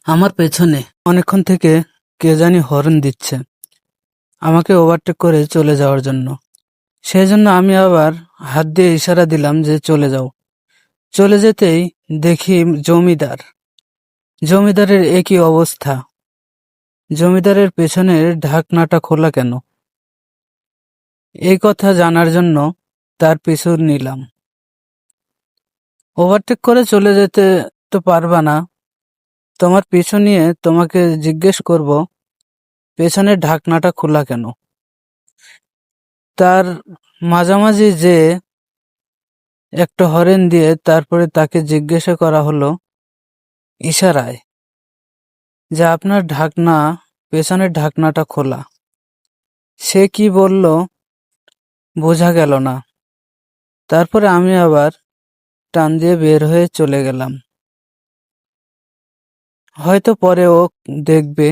আমার পেছনে অনেকক্ষণ থেকে কে জানি হর্ন দিচ্ছে আমাকে ওভারটেক করে চলে যাওয়ার জন্য। সেই জন্য আমি আবার হাত দিয়ে ইশারা দিলাম যে চলে যাও। চলে যেতেই দেখি জমিদারের একই অবস্থা। জমিদারের পেছনের ঢাকনাটা খোলা কেন? এই কথা জানার জন্য তার পিছু নিলাম। ওভারটেক করে চলে যেতে তো পারবা না, তোমার পিছু নিয়ে তোমাকে জিজ্ঞেস করব পেছনের ঢাকনাটা খোলা কেন। তার মাঝামাঝি যে একটা হরেন দিয়ে তারপরে তাকে জিজ্ঞাসা করা হলো ইশারায় যে আপনার পেছনের ঢাকনাটা খোলা। সে কি বলল বোঝা গেল না। তারপরে আমি আবার টান দিয়ে বের হয়ে চলে গেলাম। হয়তো পরে ও দেখবে